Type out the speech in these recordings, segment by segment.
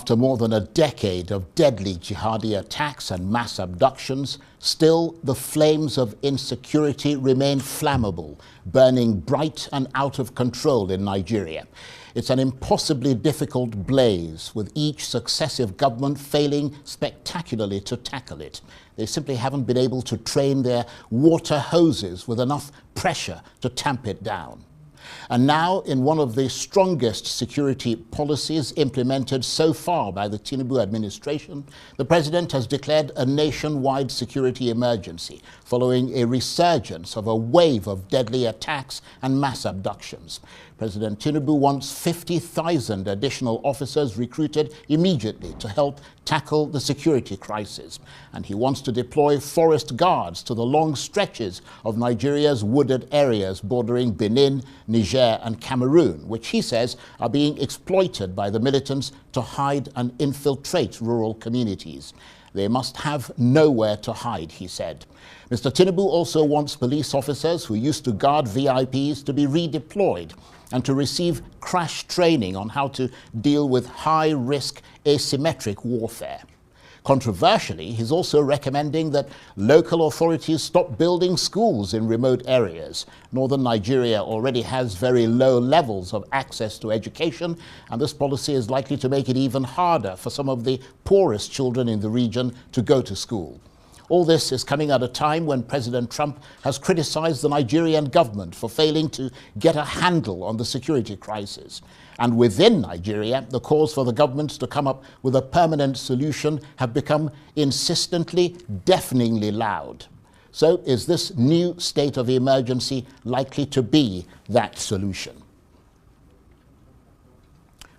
After more than a decade of deadly jihadi attacks and mass abductions, still the flames of insecurity remain flammable, burning bright and out of control in Nigeria. It's an impossibly difficult blaze, with each successive government failing spectacularly to tackle it. They simply haven't been able to train their water hoses with enough pressure to tamp it down. And now, in one of the strongest security policies implemented so far by the Tinubu administration, the president has declared a nationwide security emergency following a resurgence of a wave of deadly attacks and mass abductions. President Tinubu wants 50,000 additional officers recruited immediately to help tackle the security crisis. And he wants to deploy forest guards to the long stretches of Nigeria's wooded areas bordering Benin, Niger and Cameroon, which he says are being exploited by the militants to hide and infiltrate rural communities. They must have nowhere to hide, he said. Mr. Tinubu also wants police officers who used to guard VIPs to be redeployed and to receive crash training on how to deal with high-risk asymmetric warfare. Controversially, he's also recommending that local authorities stop building schools in remote areas. Northern Nigeria already has very low levels of access to education, and this policy is likely to make it even harder for some of the poorest children in the region to go to school. All this is coming at a time when President Trump has criticized the Nigerian government for failing to get a handle on the security crisis. And within Nigeria, the calls for the government to come up with a permanent solution have become insistently, deafeningly loud. So is this new state of emergency likely to be that solution?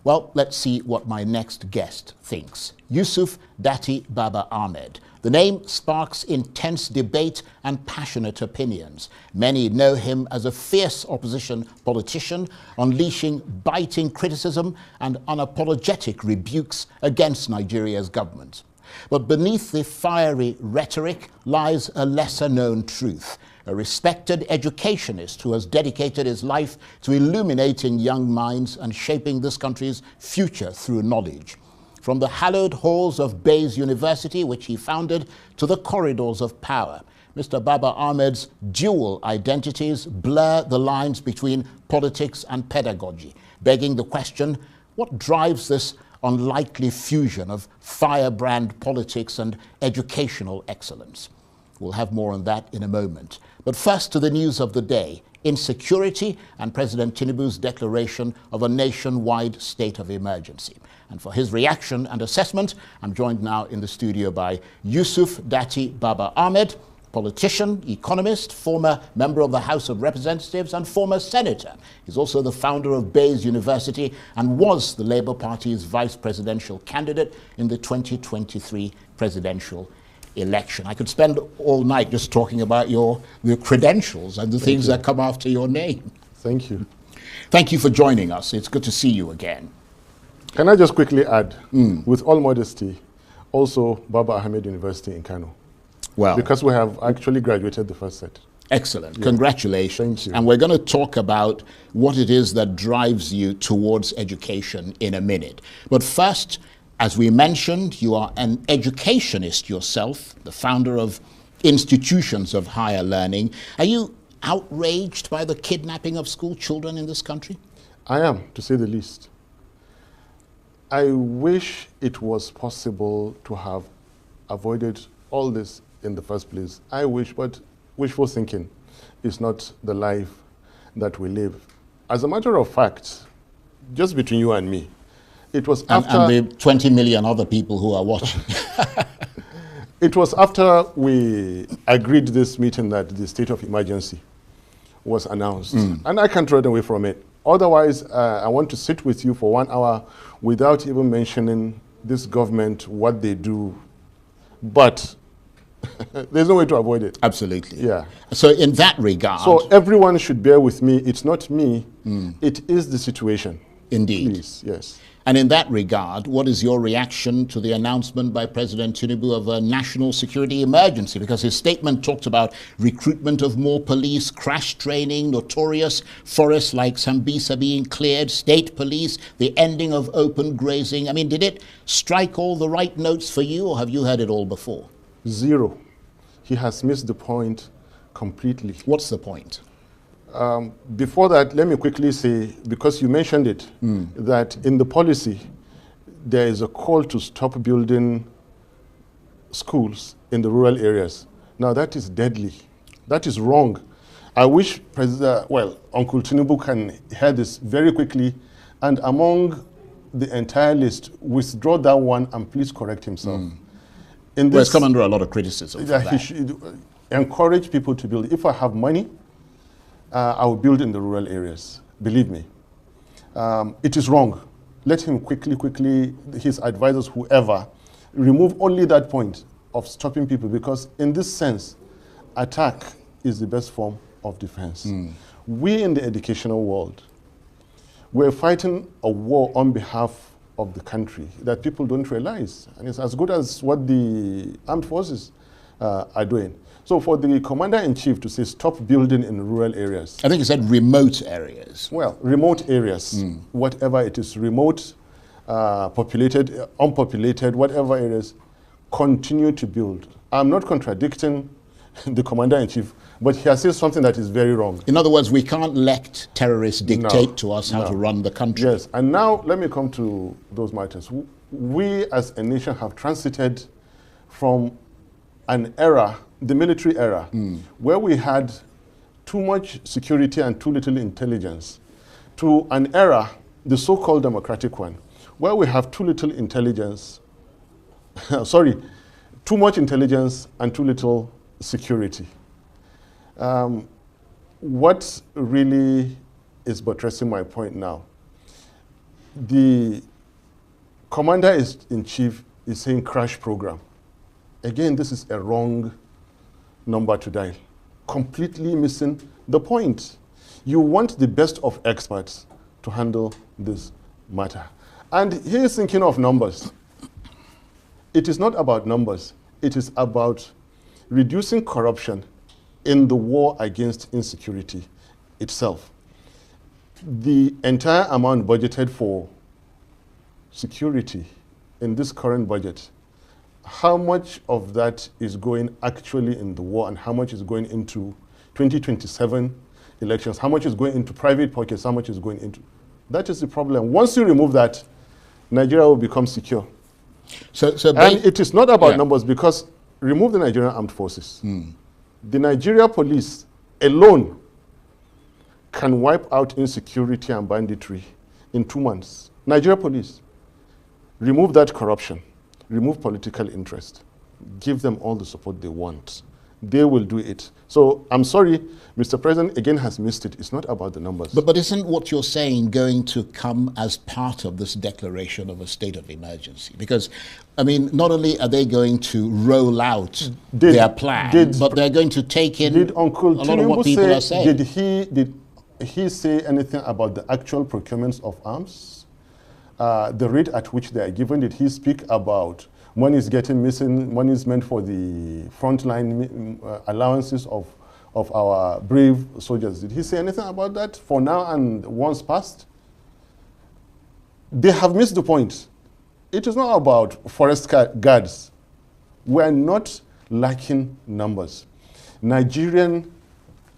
Well, let's see what my next guest thinks. Yusuf Datti-Baba Ahmed. The name sparks intense debate and passionate opinions. Many know him as a fierce opposition politician, unleashing biting criticism and unapologetic rebukes against Nigeria's government. But beneath the fiery rhetoric lies a lesser-known truth. A respected educationist who has dedicated his life to illuminating young minds and shaping this country's future through knowledge. From the hallowed halls of Bayes University, which he founded, to the corridors of power, Mr. Baba Ahmed's dual identities blur the lines between politics and pedagogy, begging the question, what drives this unlikely fusion of firebrand politics and educational excellence? We'll have more on that in a moment. But first to the news of the day, insecurity and President Tinubu's declaration of a nationwide state of emergency. And for his reaction and assessment, I'm joined now in the studio by Yusuf Datti-Baba Ahmed, politician, economist, former member of the House of Representatives and former senator. He's also the founder of Bayes University and was the Labour Party's vice presidential candidate in the 2023 presidential election. I could spend all night just talking about your credentials and the things that come after your name. Thank you. Thank you for joining us. It's good to see you again. Can I just quickly add, with all modesty, also Baba Ahmed University in Kano. Well, because we have actually graduated the first set. Excellent. Yeah. Congratulations. Thank you. And we're going to talk about what it is that drives you towards education in a minute. But first, as we mentioned, you are an educationist yourself, the founder of institutions of higher learning. Are you outraged by the kidnapping of school children in this country? I am, to say the least. I wish it was possible to have avoided all this in the first place. I wish, but wishful thinking is not the life that we live. As a matter of fact, just between you and me, it was after... And the 20 million other people who are watching. It was after we agreed this meeting that the state of emergency was announced. And I can't run away from it. Otherwise, I want to sit with you for 1 hour without even mentioning this government, what they do. But there's no way to avoid it. Absolutely. Yeah. So in that regard... So everyone should bear with me. It's not me. It is the situation. Indeed. Please, yes. And in that regard, what is your reaction to the announcement by President Tinubu of a national security emergency? Because his statement talked about recruitment of more police, crash training, notorious forests like Sambisa being cleared, state police, the ending of open grazing. I mean, did it strike all the right notes for you, or have you heard it all before? Zero. He has missed the point completely. What's the point? Before that, let me quickly say, because you mentioned it, that in the policy, there is a call to stop building schools in the rural areas. Now, that is deadly. That is wrong. I wish Uncle Tinubu can hear this very quickly, and among the entire list, withdraw that one and please correct himself. Well, it's come under a lot of criticism. He should encourage people to build. If I have money, I will build in the rural areas. Believe me. It is wrong. Let him quickly, his advisors, whoever, remove only that point of stopping people, because in this sense, attack is the best form of defense. We in the educational world, we're fighting a war on behalf of the country that people don't realize. And it's as good as what the armed forces are doing. So for the commander-in-chief to say stop building in rural areas. I think he said remote areas. Well, remote areas, whatever it is, remote, populated, unpopulated, whatever areas, continue to build. I'm not contradicting the commander-in-chief, but he has said something that is very wrong. In other words, we can't let terrorists dictate to us how to run the country. Yes, and now let me come to those matters. We as a nation have transited from an era, the military era, where we had too much security and too little intelligence, to an era, the so-called democratic one, where we have too little intelligence, too much intelligence and too little security. What really is buttressing my point now, the commander-in-chief is saying crash program. Again, this is a wrong number to dial. Completely missing the point. You want the best of experts to handle this matter. And he is thinking of numbers. It is not about numbers. It is about reducing corruption in the war against insecurity itself. The entire amount budgeted for security in this current budget, how much of that is going actually in the war and how much is going into 2027 elections? How much is going into private pockets? How much is going into... That is the problem. Once you remove that, Nigeria will become secure. And it is not about numbers, because remove the Nigerian armed forces. The Nigeria police alone can wipe out insecurity and banditry in 2 months. Nigeria police. Remove that corruption. Remove political interest. Give them all the support they want. They will do it. So I'm sorry, Mr. President again has missed it. It's not about the numbers. But isn't what you're saying going to come as part of this declaration of a state of emergency? Because, I mean, not only are they going to roll out their plan, but they're going to take in Uncle a lot of what people are saying. Did he say anything about the actual procurements of arms? The rate at which they are given? Did he speak about money is getting missing, money is meant for the frontline allowances of our brave soldiers? Did he say anything about that for now and once past? They have missed the point. It is not about forest guards. We are not lacking numbers. Nigerian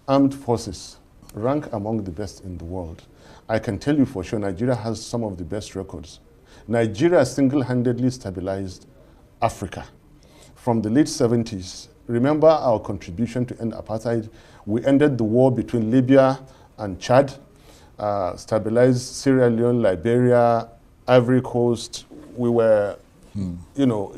armed forces rank among the best in the world. I can tell you for sure Nigeria has some of the best records. Nigeria single-handedly stabilized Africa from the late 70s. Remember our contribution to end apartheid? We ended the war between Libya and Chad, stabilized Sierra Leone, Liberia, Ivory Coast. We were,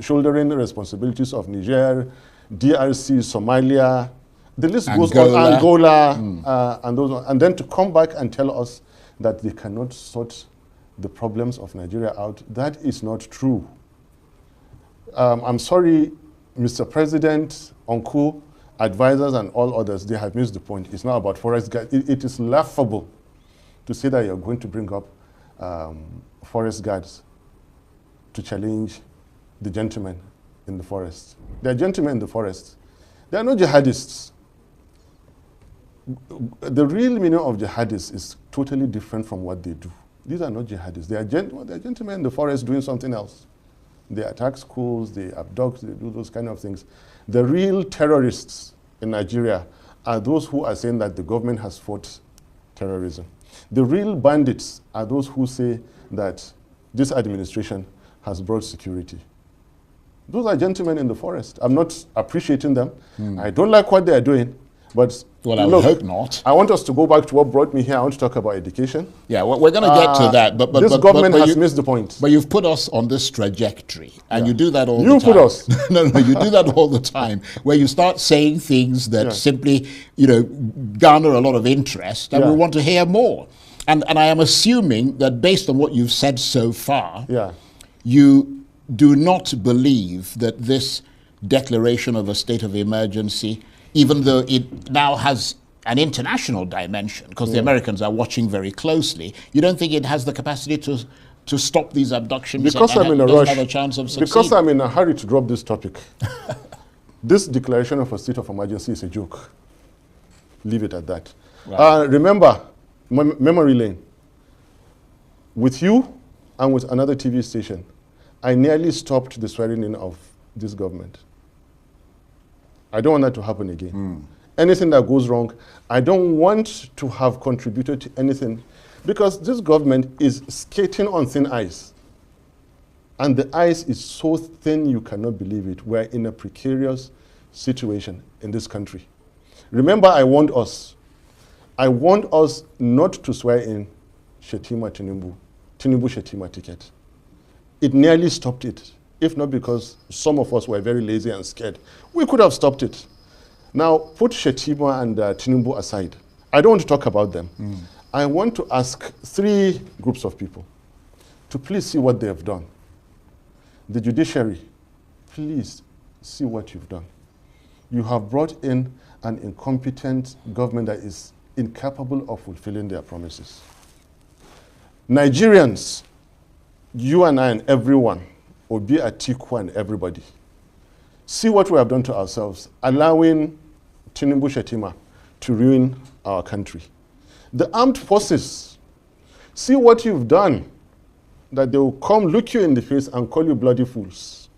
shouldering the responsibilities of Niger, DRC, Somalia. The list goes on, Angola, and those. And then to come back and tell us that they cannot sort the problems of Nigeria out, that is not true. I'm sorry, Mr. President, Uncle, advisors, and all others, they have missed the point. It's not about forest guards. It is laughable to say that you're going to bring up forest guards. to challenge the gentlemen in the forest. They are gentlemen in the forest. They are not jihadists. The real meaning of jihadists is totally different from what they do. These are not jihadists. They are gentlemen in the forest doing something else. They attack schools, they abduct, they do those kind of things. The real terrorists in Nigeria are those who are saying that the government has fought terrorism. The real bandits are those who say that this administration has brought security. Those are gentlemen in the forest. I'm not appreciating them. I don't like what they are doing, but well, I would hope not. I want us to go back to what brought me here. I want to talk about education. Yeah, well, we're going to get to that. But this government has missed the point. But you've put us on this trajectory, and you do that all the time. You put us. No, you do that all the time, where you start saying things that simply, garner a lot of interest, and we want to hear more. And I am assuming that based on what you've said so far, you do not believe that this declaration of a state of emergency, even though it now has an international dimension, because the Americans are watching very closely, you don't think it has the capacity to stop these abductions? Because I'm in a rush. Have a chance of succeeding? Because I'm in a hurry to drop this topic. This declaration of a state of emergency is a joke. Leave it at that. Right. Remember, memory lane. With you and with another TV station, I nearly stopped the swearing in of this government. I don't want that to happen again. Anything that goes wrong, I don't want to have contributed to anything, because this government is skating on thin ice. And the ice is so thin you cannot believe it. We're in a precarious situation in this country. Remember, I warned us. I warned us not to swear in Tinubu Shettima ticket. It nearly stopped it. If not because some of us were very lazy and scared, we could have stopped it. Now, put Shettima and Tinubu aside. I don't want to talk about them. I want to ask 3 groups of people to please see what they have done. The judiciary, please see what you've done. You have brought in an incompetent government that is incapable of fulfilling their promises. Nigerians, you and I and everyone, Obi, Atiku and everybody, see what we have done to ourselves, allowing Tinubu Shettima to ruin our country. The armed forces, see what you've done, that they will come look you in the face and call you bloody fools.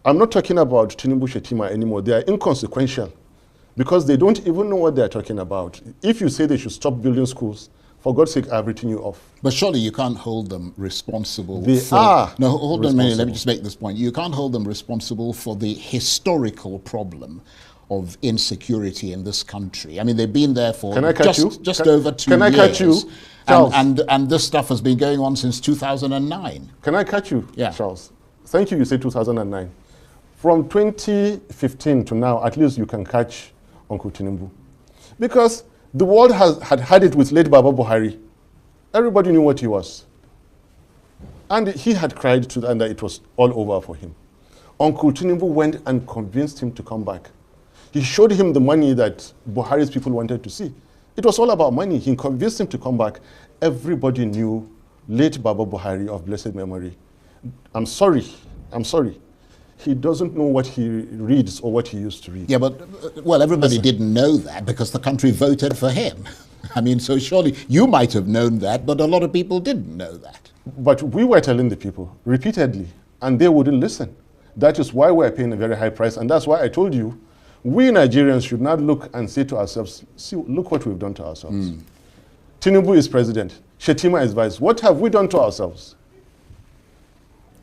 I'm not talking about Tinubu Shettima anymore. They are inconsequential because they don't even know what they're talking about. If you say they should stop building schools, for God's sake, I've written you off. But surely you can't hold them responsible. They are. No, hold on a minute. Let me just make this point. You can't hold them responsible for the historical problem of insecurity in this country. I mean, they've been there for just over 2 years. Can I catch you, Charles? And this stuff has been going on since 2009. Can I catch you, Charles? Thank you. You said 2009. From 2015 to now, at least you can catch Uncle Tinubu, because the world had it with late Baba Buhari. Everybody knew what he was. And he had cried to them that it was all over for him. Uncle Tinubu went and convinced him to come back. He showed him the money that Buhari's people wanted to see. It was all about money. He convinced him to come back. Everybody knew late Baba Buhari of blessed memory. I'm sorry. He doesn't know what he reads or what he used to read. Yeah, but, well, everybody didn't know that because the country voted for him. I mean, so surely you might have known that, but a lot of people didn't know that. But we were telling the people repeatedly, and they wouldn't listen. That is why we're paying a very high price, and that's why I told you, we Nigerians should not look and say to ourselves, see, look what we've done to ourselves. Tinubu is president, Shettima is vice. What have we done to ourselves?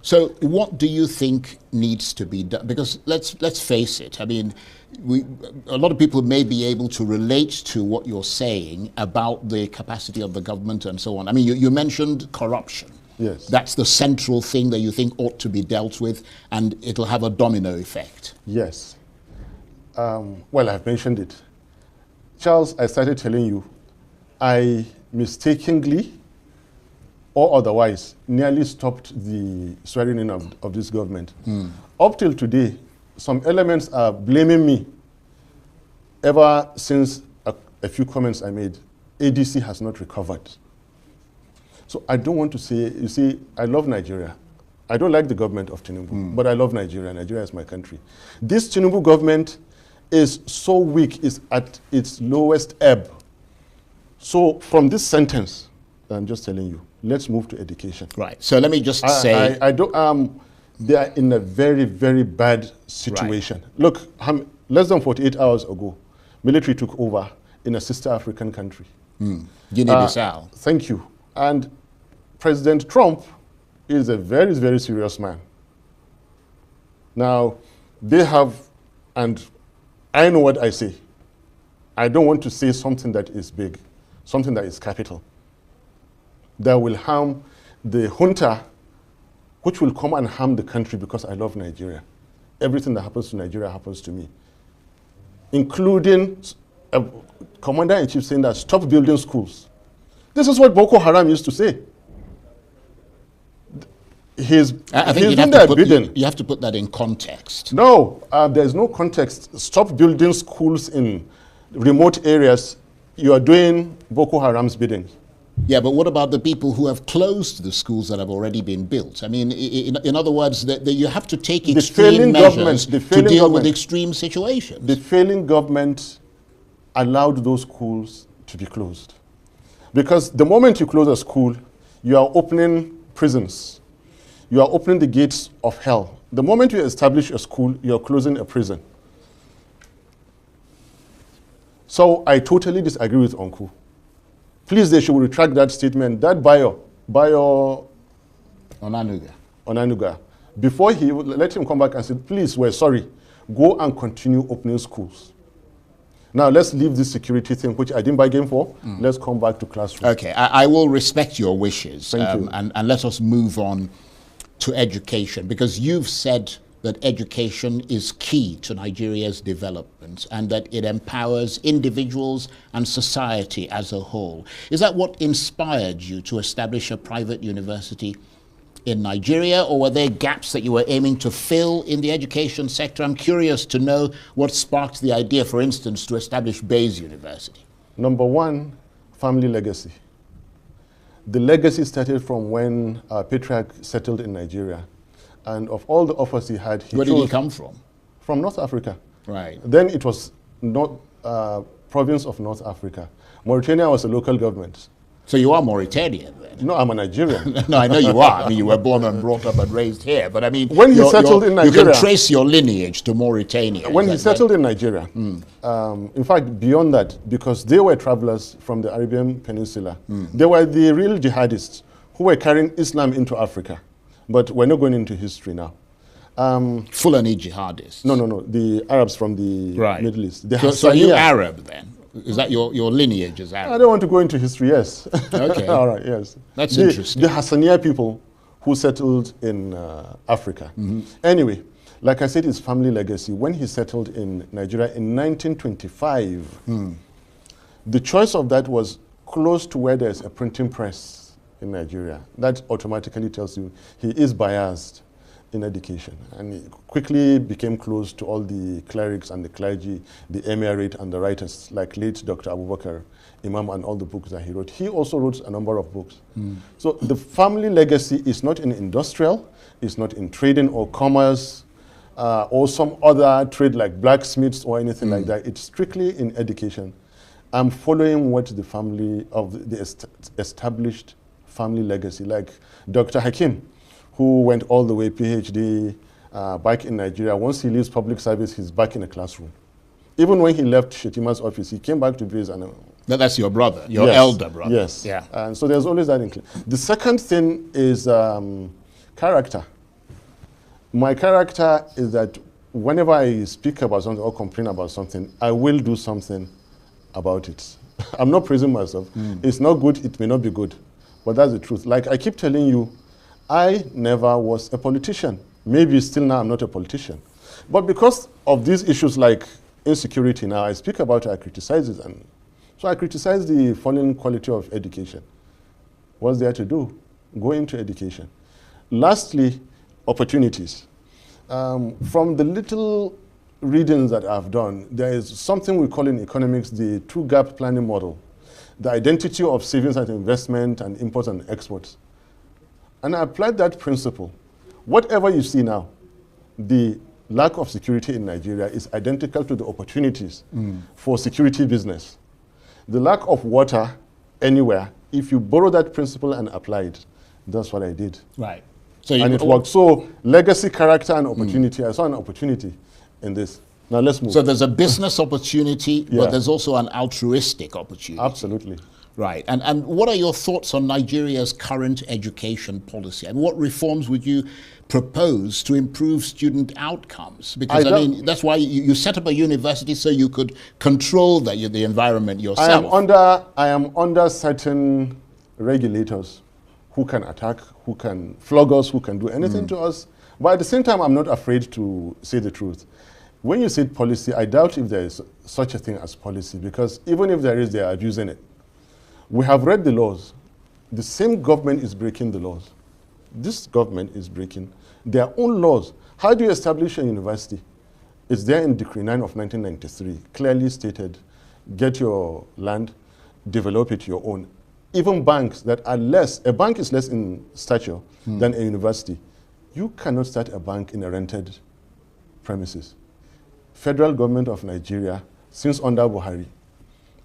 So what do you think needs to be done? Because let's face it, I mean, a lot of people may be able to relate to what you're saying about the capacity of the government and so on. I mean, you mentioned corruption. Yes. That's the central thing that you think ought to be dealt with, and it'll have a domino effect. Yes. Well, I've mentioned it. Charles, I started telling you, I mistakenly or otherwise nearly stopped the swearing in of this government. Up till today, some elements are blaming me. Ever since a few comments I made, ADC has not recovered. So I don't want to say, you see, I love Nigeria. I don't like the government of Tinubu, but I love Nigeria. Nigeria is my country. This Tinubu government is so weak, is at its lowest ebb. So from this sentence, I'm just telling you, let's move to education. Right. So let me just say... they are in a very, very bad situation. Right. Look, less than 48 hours ago, military took over in a sister African country. Guinea-Bissau. Thank you. And President Trump is a very, very serious man. Now, they have, and I know what I say. I don't want to say something that is big, something that is capital, that will harm the junta, which will come and harm the country, because I love Nigeria. Everything that happens to Nigeria happens to me, including a commander-in-chief saying that stop building schools. This is what Boko Haram used to say. I think you have to put that in context. No, there's no context. Stop building schools in remote areas. You are doing Boko Haram's bidding. Yeah, but what about the people who have closed the schools that have already been built? I mean, in other words, you have to take extreme measures to deal with extreme situations. The failing government allowed those schools to be closed. Because the moment you close a school, you are opening prisons. You are opening the gates of hell. The moment you establish a school, you are closing a prison. So I totally disagree with Uncle. Please, they should retract that statement. That Bayo Onanuga, before he let him come back and say, please, we're sorry, go and continue opening schools. Now let's leave this security thing, which I didn't bargain for. Let's come back to classroom. Okay, I will respect your wishes. Thank you. And let us move on to education, because you've said that education is key to Nigeria's development and that it empowers individuals and society as a whole. Is that what inspired you to establish a private university in Nigeria, or were there gaps that you were aiming to fill in the education sector? I'm curious to know what sparked the idea, for instance, to establish Bayes University. Number one, family legacy. The legacy started from when our patriarch settled in Nigeria. And of all the offers he had, Where did he come from? From North Africa. Right. Then it was not province of North Africa. Mauritania was a local government. So you are Mauritanian then? No, I'm a Nigerian. No, I know you are. I mean, you were born and brought up and raised here. But I mean, when he settled in Nigeria, you can trace your lineage to Mauritania. When he settled in Nigeria, in fact, beyond that, because they were travelers from the Arabian Peninsula, they were the real jihadists who were carrying Islam into Africa. But we're not going into history now. Fulani jihadists? No. The Arabs from the Middle East. So are you Arab then? Is that your lineage as Arab? I don't want to go into history, yes. Okay. All right, yes. That's interesting. The Hassaniya people who settled in Africa. Anyway, like I said, his family legacy. When he settled in Nigeria in 1925, the choice of that was close to where there's a printing press in Nigeria. That automatically tells you he is biased in education, and he quickly became close to all the clerics and the clergy, the emirate and the writers, like late Dr. Abubakar Imam and all the books that he wrote. He also wrote a number of books. So the family legacy is not in industrial, it's not in trading or commerce, or some other trade like blacksmiths or anything like that. It's strictly in education. I'm following what the family of the established family legacy, like Dr. Hakim, who went all the way PhD back in Nigeria. Once he leaves public service, he's back in a classroom. Even when he left Shetima's office, he came back to Bayes. That's your brother, your elder brother. Yes. Yeah. And so there's always that inclusion. The second thing is character. My character is that whenever I speak about something or complain about something, I will do something about it. I'm not praising myself. It's not good, it may not be good. But that's the truth. Like I keep telling you, I never was a politician. Maybe still now I'm not a politician. But because of these issues like insecurity now, I speak about it, I criticize it. And so I criticize the falling quality of education. What's there to do? Go into education. Lastly, opportunities. From the little readings that I've done, there is something we call in economics the two-gap planning model. the identity of savings and investment and imports and exports. And I applied that principle. Whatever you see now, the lack of security in Nigeria is identical to the opportunities for security business. The lack of water anywhere, if you borrow that principle and apply it, that's what I did. Right. So and it worked. So legacy, character, and opportunity. I saw an opportunity in this. Now let's move. So there's a business opportunity, Yeah. but there's also an altruistic opportunity. Absolutely. Right. And what are your thoughts on Nigeria's current education policy? And what reforms would you propose to improve student outcomes? Because, I mean, that's why you set up a university so you could control the environment yourself. I am under certain regulators who can attack, who can flog us, who can do anything to us. But at the same time, I'm not afraid to say the truth. When you say policy, I doubt if there is such a thing as policy, because even if there is, they are abusing it. We have read the laws. The same government is breaking the laws. This government is breaking their own laws. How do you establish a university? It's there in Decree 9 of 1993, clearly stated, get your land, develop it your own. Even banks that are less, a bank is less in stature than a university. You cannot start a bank in a rented premises. Federal government of Nigeria, since under Buhari,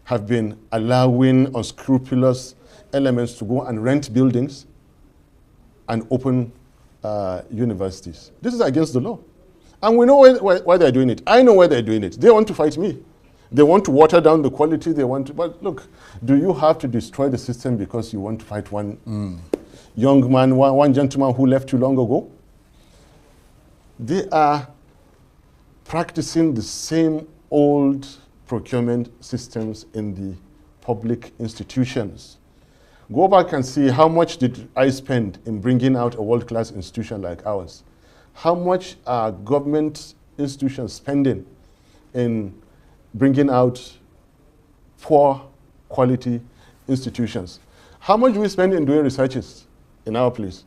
have been allowing unscrupulous elements to go and rent buildings and open universities. This is against the law. And we know why they're doing it. I know why they're doing it. They want to fight me. They want to water down the quality. They want to, but look, do you have to destroy the system because you want to fight one young man, one gentleman who left you long ago? They are practicing the same old procurement systems in the public institutions. Go back and see how much did I spend in bringing out a world-class institution like ours. How much are government institutions spending in bringing out poor quality institutions? How much do we spend in doing researches in our place?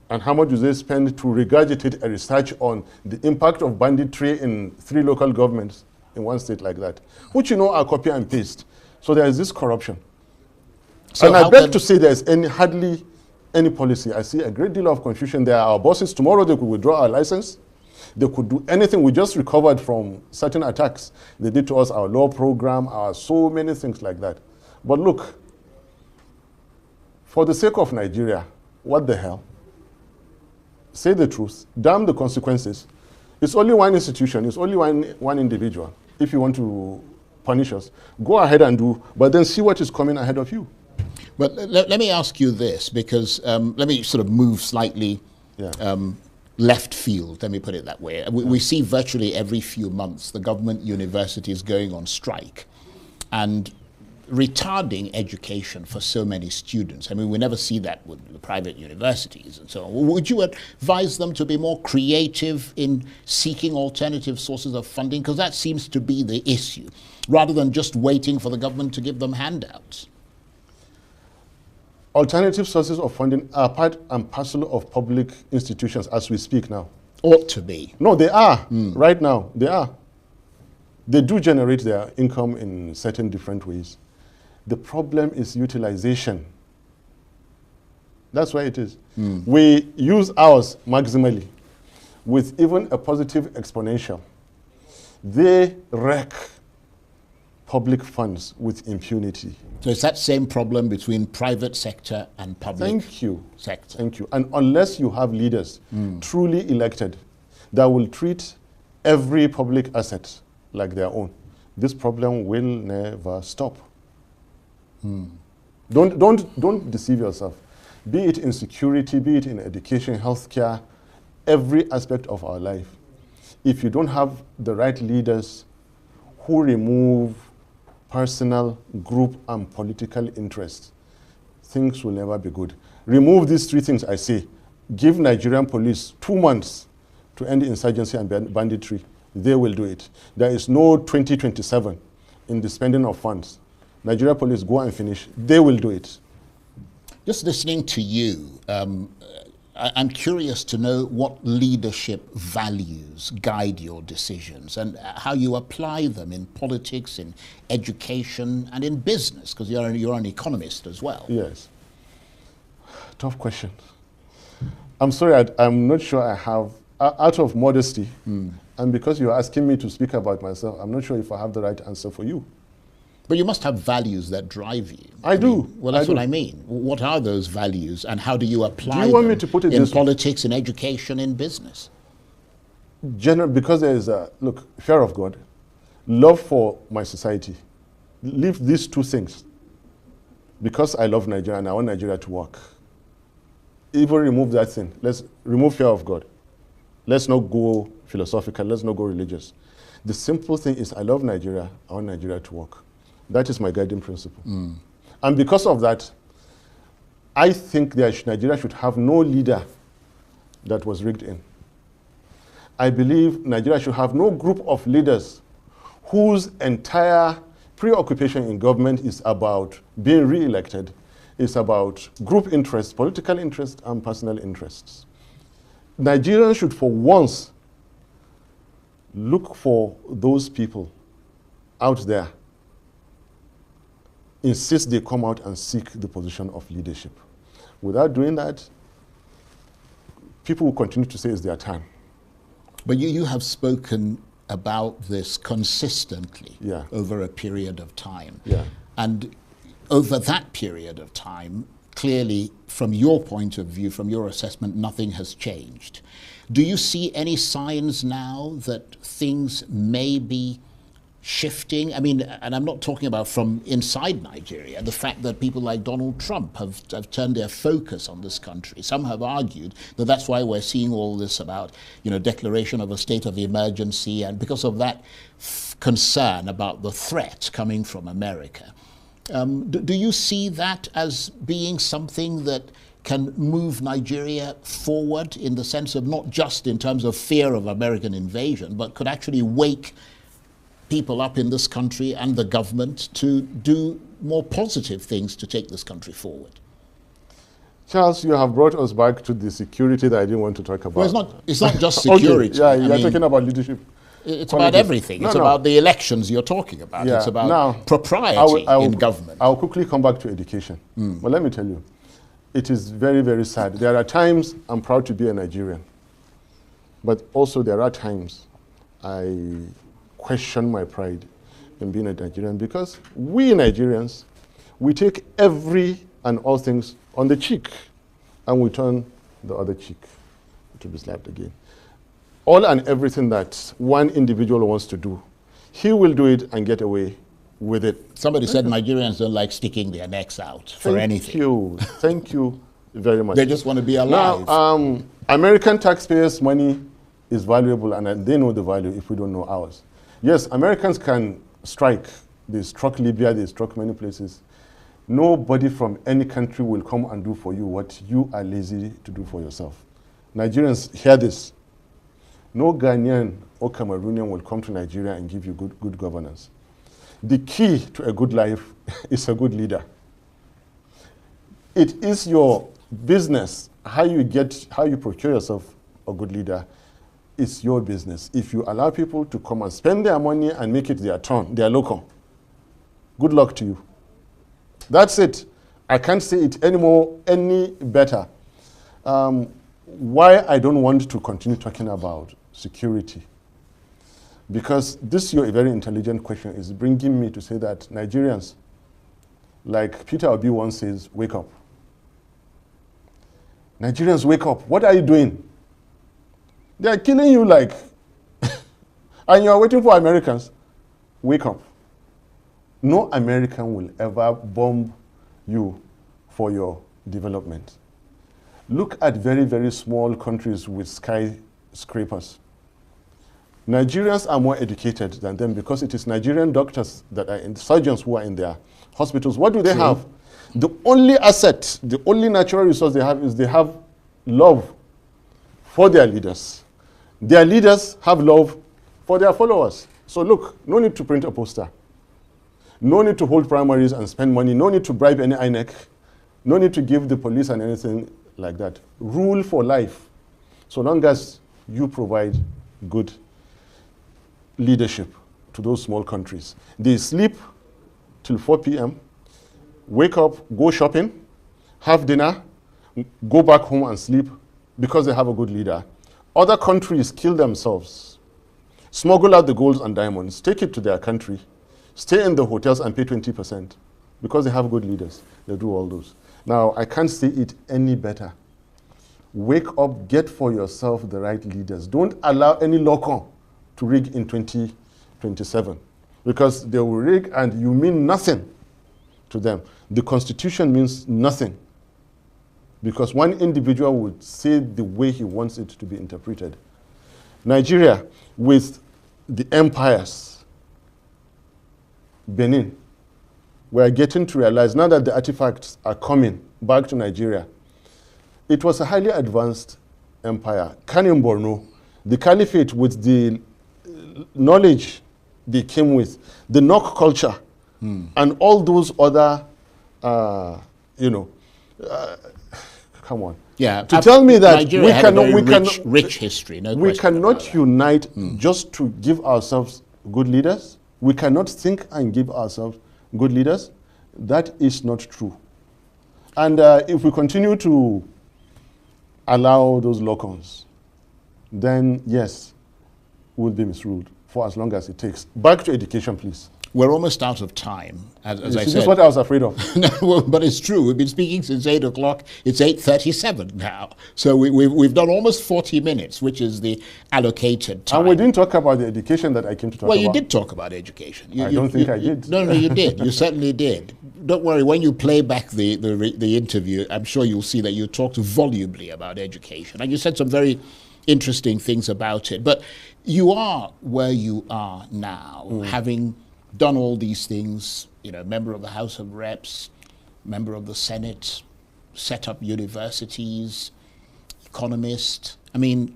And how much do they spend to regurgitate a research on the impact of banditry in 3 local governments in one state like that, which you know are copy and paste. So there is this corruption. So and I beg to say there is hardly any policy. I see a great deal of confusion. There are our bosses. Tomorrow they could withdraw our license. They could do anything. We just recovered from certain attacks they did to us, our law program, our so many things like that. But look, for the sake of Nigeria, what the hell? Say the truth. Damn the consequences. It's only one institution. It's only one individual. If you want to punish us, go ahead and do, but then see what is coming ahead of you. But let me ask you this, because let me sort of move slightly left field, let me put it that way. We see virtually every few months the government universities going on strike and retarding education for so many students. I mean, we never see that with the private universities and so on. Would you advise them to be more creative in seeking alternative sources of funding? Because that seems to be the issue, rather than just waiting for the government to give them handouts. Alternative sources of funding are part and parcel of public institutions as we speak now. Ought to be. No, they are. Right now, they are. They do generate their income in certain different ways. The problem is utilization. That's why it is. We use ours maximally with even a positive exponential. They wreck public funds with impunity. So it's that same problem between private sector and public sector. Thank you. And unless you have leaders truly elected that will treat every public asset like their own, this problem will never stop. Don't deceive yourself. Be it in security, be it in education, healthcare, every aspect of our life. If you don't have the right leaders who remove personal, group, and political interests, things will never be good. Remove these 3 things, I say. Give Nigerian police 2 months to end insurgency and banditry. They will do it. There is no 2027 in the spending of funds. Nigeria police, go and finish. They will do it. Just listening to you, I'm curious to know what leadership values guide your decisions and how you apply them in politics, in education, and in business, because you're an economist as well. Yes. Tough question. I'm sorry, I'm not sure I have, out of modesty, and because you're asking me to speak about myself, I'm not sure if I have the right answer for you. But you must have values that drive you. I do. Well, that's what I mean. What are those values, and how do you apply Do you want them me to put it in this way? politics, in education, in business? Because there is a, look, fear of God, love for my society. Leave these two things. Because I love Nigeria and I want Nigeria to work. Even remove that thing. Let's remove fear of God. Let's not go philosophical. Let's not go religious. The simple thing is I love Nigeria. I want Nigeria to work. That is my guiding principle. And because of that, I think Nigeria should have no leader that was rigged in. I believe Nigeria should have no group of leaders whose entire preoccupation in government is about being re-elected, is about group interests, political interests, and personal interests. Nigerians should for once look for those people out there, insist they come out and seek the position of leadership. Without doing that, people will continue to say it's their time. But you have spoken about this consistently over a period of time. And over that period of time, clearly, from your point of view, from your assessment, nothing has changed. Do you see any signs now that things may be shifting? I mean, and I'm not talking about from inside Nigeria, the fact that people like Donald Trump have turned their focus on this country. Some have argued that that's why we're seeing all this about, declaration of a state of emergency, and because of that concern about the threat coming from America. Do you see that as being something that can move Nigeria forward in the sense of not just in terms of fear of American invasion, but could actually wake people up in this country and the government to do more positive things to take this country forward? Charles, you have brought us back to the security that I didn't want to talk about. Well, it's not just security. Okay. Yeah, you're talking about leadership. It's about everything. It's about the elections you're talking about. It's about propriety in government. I'll quickly come back to education. But let me tell you, it is very, very sad. There are times I'm proud to be a Nigerian. But also there are times I question my pride in being a Nigerian, because we Nigerians, we take every and all things on the cheek and we turn the other cheek to be slapped again. All and everything that one individual wants to do, he will do it and get away with it. Somebody said Nigerians don't like sticking their necks out for anything. Thank you very much. They just want to be alive. Now, American taxpayers' money is valuable, and they know the value if we don't know ours. Yes, Americans can strike. They struck Libya, they struck many places. Nobody from any country will come and do for you what you are lazy to do for yourself. Nigerians, hear this. No Ghanaian or Cameroonian will come to Nigeria and give you good governance. The key to a good life is a good leader. It is your business, how you procure yourself a good leader. It's your business. If you allow people to come and spend their money and make it their turn, their local, good luck to you. That's it. I can't say it any better. Why I don't want to continue talking about security, because this your very intelligent question is bringing me to say that Nigerians, like Peter Obi once says, wake up. Nigerians, wake up. What are you doing? They are killing you and you are waiting for Americans. Wake up. No American will ever bomb you for your development. Look at very, very small countries with skyscrapers. Nigerians are more educated than them because it is Nigerian doctors that are surgeons who are in their hospitals. What do they have? The only asset, the only natural resource they have is they have love for their leaders. Their leaders have love for their followers. So look, no need to print a poster. No need to hold primaries and spend money. No need to bribe any INEC. No need to give the police and anything like that. Rule for life, so long as you provide good leadership to those small countries. They sleep till 4 p.m., wake up, go shopping, have dinner, go back home and sleep because they have a good leader. Other countries kill themselves, smuggle out the gold and diamonds, take it to their country, stay in the hotels and pay 20% because they have good leaders. They do all those. Now, I can't say it any better. Wake up, get for yourself the right leaders. Don't allow any local to rig in 2027 because they will rig and you mean nothing to them. The Constitution means nothing because one individual would say the way he wants it to be interpreted. Nigeria, with the empires, Benin, we are getting to realize now that the artifacts are coming back to Nigeria. It was a highly advanced empire. Kanem Borno, the caliphate with the knowledge they came with, the Nok culture, and all those other, come on. Yeah, to tell me that Nigeria had a very rich history. No, we cannot unite just to give ourselves good leaders. We cannot think and give ourselves good leaders. That is not true. And if we continue to allow those locals, then yes, we'll be misruled for as long as it takes. Back to education, please. We're almost out of time, as I said. This is what I was afraid of. No, well, but it's true. We've been speaking since 8 o'clock. It's 8:37 now. So we've done almost 40 minutes, which is the allocated time. And we didn't talk about the education that I came to talk about. Well, you did talk about education. I don't think I did. No, you did. You certainly did. Don't worry. When you play back the interview, I'm sure you'll see that you talked volubly about education. And you said some very interesting things about it. But you are where you are now, having done all these things, member of the House of Reps, member of the Senate, set up universities, economist. I mean,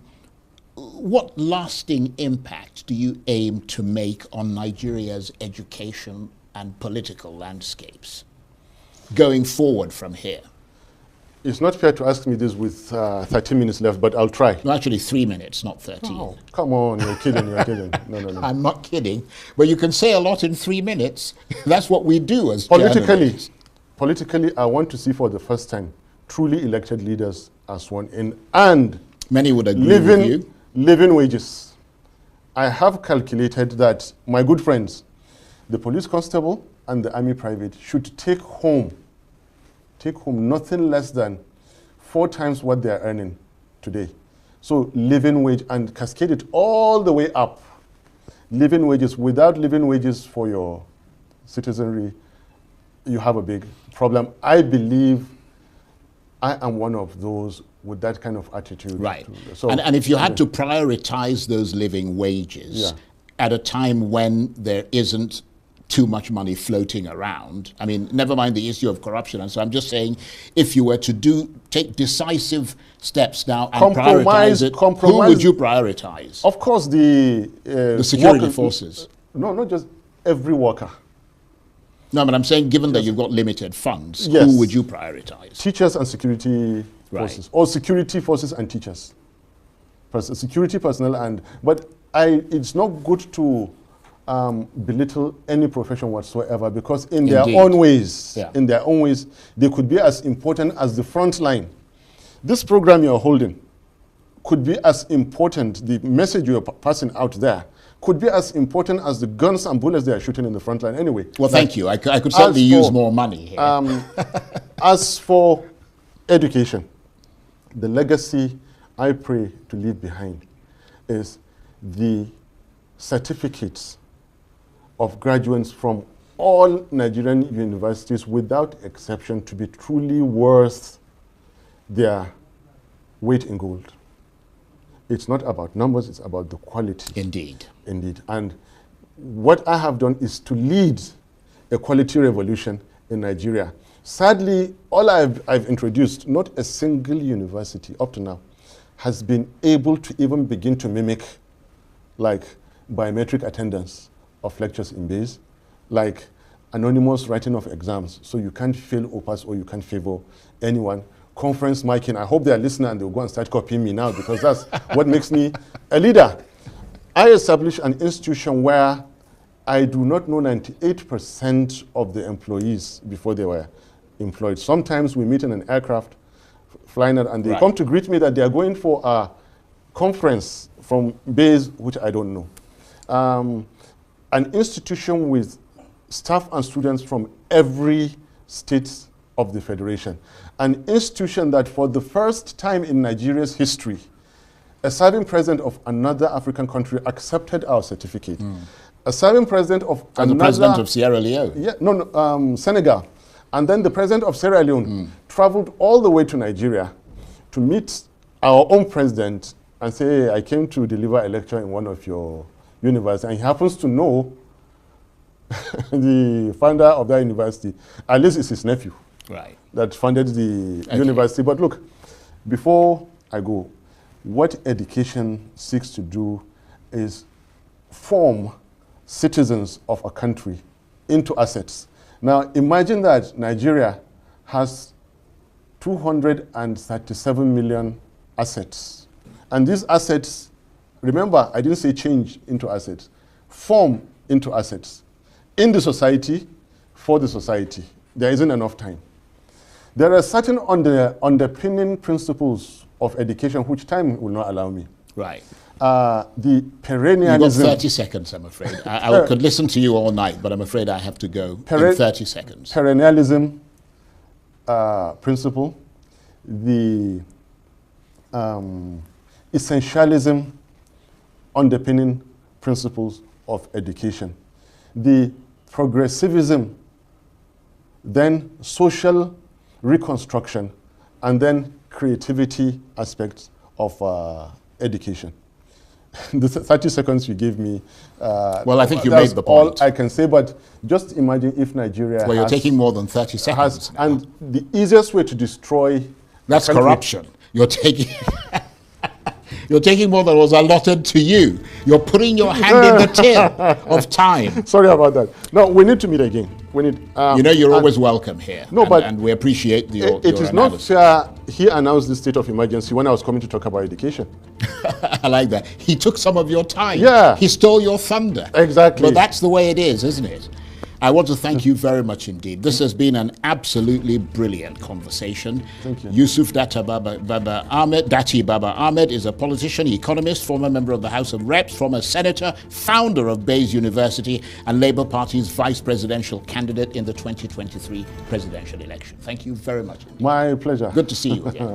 what lasting impact do you aim to make on Nigeria's education and political landscapes going forward from here? It's not fair to ask me this with 13 minutes left, but I'll try. No, actually 3 minutes, not 13. Oh, come on, you're kidding, you're kidding. No. I'm not kidding. But you can say a lot in 3 minutes. That's what we do as journalists. Politically, I want to see for the first time truly elected leaders are sworn in and many would agree with you. Living wages. I have calculated that my good friends, the police constable and the army private should take home nothing less than 4 times what they are earning today. So living wage and cascade it all the way up. Living wages, without living wages for your citizenry, you have a big problem. I believe I am one of those with that kind of attitude. Right. So, and if you had to prioritize those living wages at a time when there isn't too much money floating around. I mean, never mind the issue of corruption. And so I'm just saying, if you were to take decisive steps now and prioritize it, who would you prioritize? Of course, the security forces. No, not just every worker. No, but I'm saying, given that you've got limited funds, who would you prioritize? Teachers and security forces, or security forces and teachers. Security personnel but it's not good to belittle any profession whatsoever, because in their own ways, they could be as important as the front line. This program you're holding could be as important, the message you're passing out there could be as important as the guns and bullets they are shooting in the front line anyway. Well, thank you. I could certainly use more money here. As for education, the legacy I pray to leave behind is the certificates of graduates from all Nigerian universities without exception to be truly worth their weight in gold. It's not about numbers, it's about the quality. Indeed. Indeed. And what I have done is to lead a quality revolution in Nigeria. Sadly, all I've introduced, not a single university up to now has been able to even begin to mimic like biometric attendance of lectures in days, like anonymous writing of exams, so you can't fail or pass or you can't favor anyone, conference miking. I hope they are listening and they'll go and start copying me now, because that's what makes me a leader. I established an institution where I do not know 98% of the employees before they were employed. Sometimes we meet in an aircraft flying out and they come to greet me that they are going for a conference from base, which I don't know. An institution with staff and students from every state of the federation. An institution that for the first time in Nigeria's history, a serving president of another African country accepted our certificate. A serving president of another... the president of Sierra Leone? Yeah, Senegal. And then the president of Sierra Leone traveled all the way to Nigeria to meet our own president and say, hey, I came to deliver a lecture in one of your universities. And he happens to know the founder of that university. At least it's his nephew that founded the university. But look, before I go, what education seeks to do is form citizens of a country into assets. Now, imagine that Nigeria has 237 million assets. And these assets, remember, I didn't say change into assets, form into assets. In the society, for the society. There isn't enough time. There are certain underpinning principles of education which time will not allow me. The perennialism... You've got 30 seconds, I'm afraid. I could listen to you all night, but I'm afraid I have to go in 30 seconds. Perennialism principle, the essentialism underpinning principles of education, the progressivism, then social reconstruction, and then creativity aspects of education. The 30 seconds you gave me. Well, I think you made the point. All I can say, but just imagine if Nigeria Well, you're taking more than 30 seconds. And the easiest way to destroy... That's corruption. You're taking... You're taking more than was allotted to you. You're putting your hand in the till of time. Sorry about that. No, we need to meet again. We need. You know, you're always welcome here. No, and we appreciate your It is not fair. He announced the state of emergency when I was coming to talk about education. I like that. He took some of your time. Yeah. He stole your thunder. Exactly. But that's the way it is, isn't it? I want to thank you very much indeed. This has been an absolutely brilliant conversation. Thank you. Yusuf Datti-Baba Ahmed is a politician, economist, former member of the House of Reps, former senator, founder of Bayes University, and Labour Party's vice presidential candidate in the 2023 presidential election. Thank you very much indeed. My pleasure. Good to see you again.